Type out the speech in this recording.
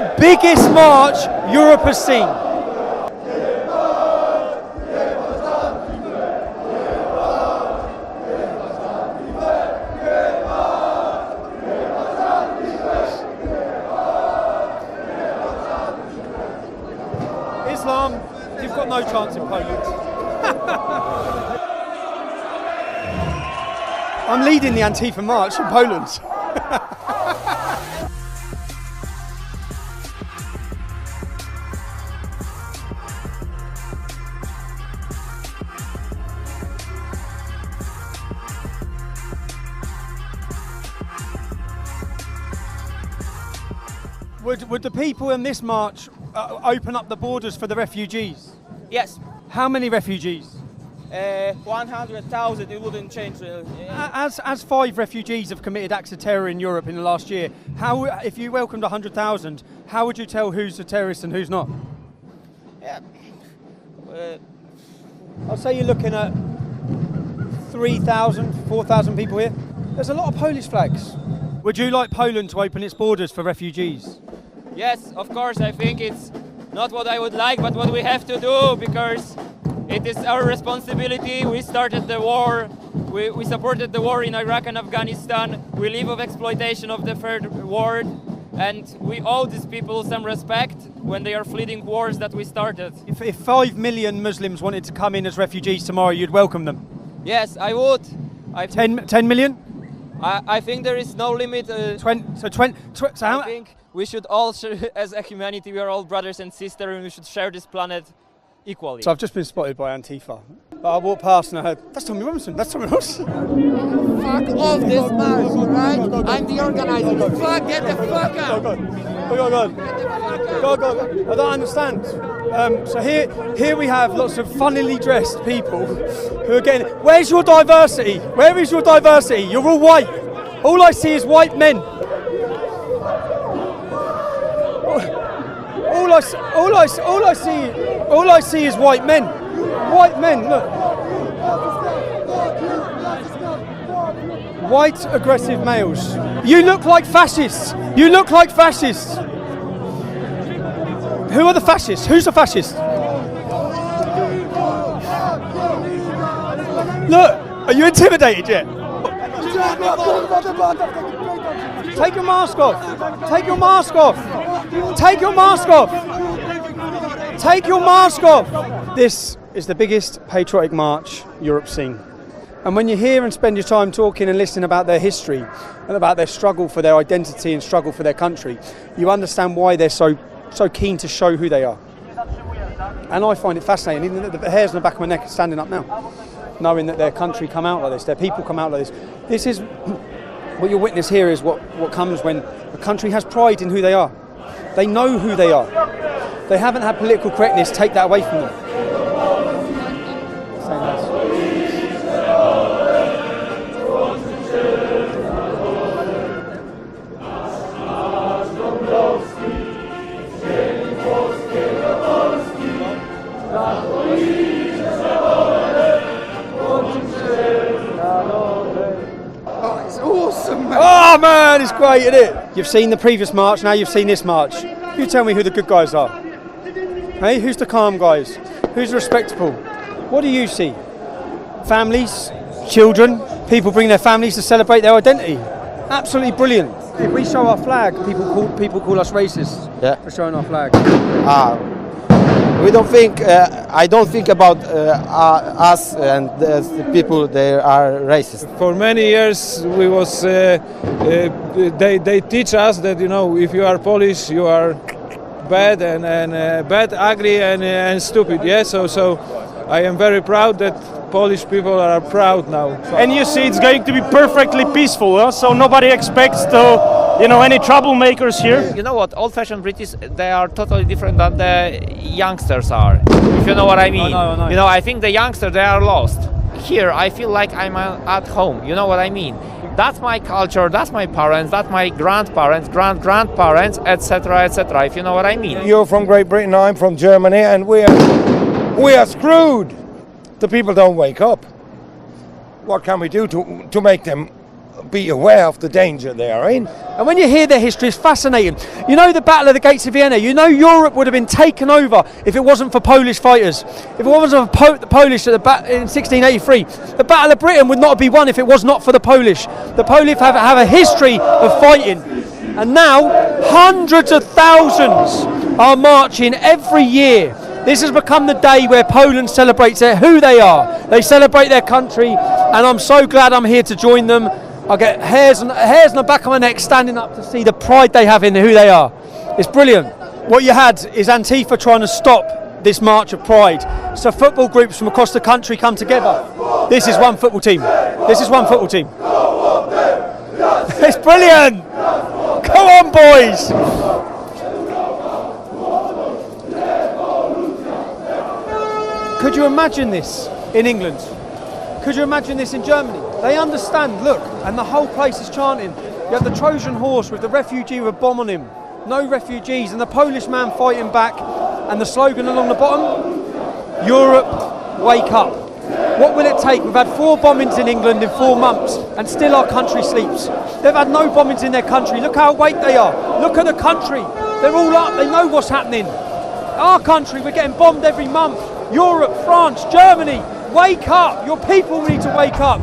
the biggest march Europe has seen. Islam, you've got no chance in Poland. I'm leading the Antifa march in Poland. Would the people in this march open up the borders for the refugees? Yes. How many refugees? 100,000, it wouldn't change. As 5 refugees have committed acts of terror in Europe in the last year, how, if you welcomed 100,000, how would you tell who's a terrorist and who's not? Yeah. I'll say you're looking at 3,000, 4,000 people here. There's a lot of Polish flags. Would you like Poland to open its borders for refugees? Yes, of course. I think it's not what I would like, but what we have to do, because it is our responsibility. We started the war. We supported the war in Iraq and Afghanistan. We live of exploitation of the third world, and we owe these people some respect when they are fleeing wars that we started. If 5 million Muslims wanted to come in as refugees tomorrow, you'd welcome them? Yes, I would. 10 million? I think there is no limit. So how? I think we should all, as a humanity, we are all brothers and sisters, and we should share this planet equally. So I've just been spotted by Antifa. I walked past and I heard, that's Tommy Robinson, that's Tommy Robinson. Fuck off this march, alright? I'm the organizer. Fuck, get the fuck out! Go. I don't understand. So here we have lots of funnily dressed people who are getting, where's your diversity? Where is your diversity? You're all white. All I see is white men. All I see is white men. White men, look. White aggressive males. You look like fascists. You look like fascists. Who are the fascists? Who's the fascist? Look, are you intimidated yet? Take your mask off. Take your mask off. Take your mask off. Take your mask off. This is the biggest patriotic march Europe's seen. And when you hear and spend your time talking and listening about their history and about their struggle for their identity and struggle for their country, you understand why they're so keen to show who they are. And I find it fascinating, even the hairs on the back of my neck are standing up now, knowing that their country come out like this, their people come out like this. This is, what you'll witness here is what comes when a country has pride in who they are. They know who they are. They haven't had political correctness take that away from them. Oh, it's awesome, man. Oh man, it's great, isn't it? You've seen the previous march, now you've seen this march. You tell me who the good guys are. Hey, who's the calm guys? Who's respectable? What do you see? Families, children, people bring their families to celebrate their identity. Absolutely brilliant. If we show our flag, people call us racist. Yeah. For showing our flag. We don't think. I don't think about us and the people. They are racist. For many years, we was. They teach us that if you are Polish, you are bad and bad, ugly and stupid. Yeah. So I am very proud that Polish people are proud now. And you see, it's going to be perfectly peaceful. Huh? So nobody expects any troublemakers here. You know what? Old-fashioned British, they are totally different than the youngsters are. If you know what I mean. I know. I think the youngsters, they are lost. Here, I feel like I'm at home. You know what I mean? That's my culture. That's my parents. That's my grandparents, grandparents, etc., etc. If you know what I mean. You're from Great Britain. I'm from Germany, and we are screwed. The people don't wake up. What can we do to make them be aware of the danger they are in. And when you hear their history, it's fascinating. You know the Battle of the Gates of Vienna, you know Europe would have been taken over if it wasn't for Polish fighters. If it wasn't for the Polish in 1683, the Battle of Britain would not be won if it was not for the Polish. The Polish have a history of fighting. And now, hundreds of thousands are marching every year. This has become the day where Poland celebrates who they are. They celebrate their country, and I'm so glad I'm here to join them. I get hairs on the back of my neck standing up to see the pride they have in who they are. It's brilliant. What you had is Antifa trying to stop this march of pride. So football groups from across the country come together. This is one football team. This is one football team. It's brilliant. Come on, boys. Could you imagine this in England? Could you imagine this in Germany? They understand, look, and the whole place is chanting. You have the Trojan horse with the refugee with a bomb on him. No refugees, and the Polish man fighting back, and the slogan along the bottom, Europe, wake up. What will it take? We've had 4 bombings in England in 4 months, and still our country sleeps. They've had no bombings in their country. Look how awake they are. Look at the country. They're all up, they know what's happening. Our country, we're getting bombed every month. Europe, France, Germany, wake up. Your people need to wake up.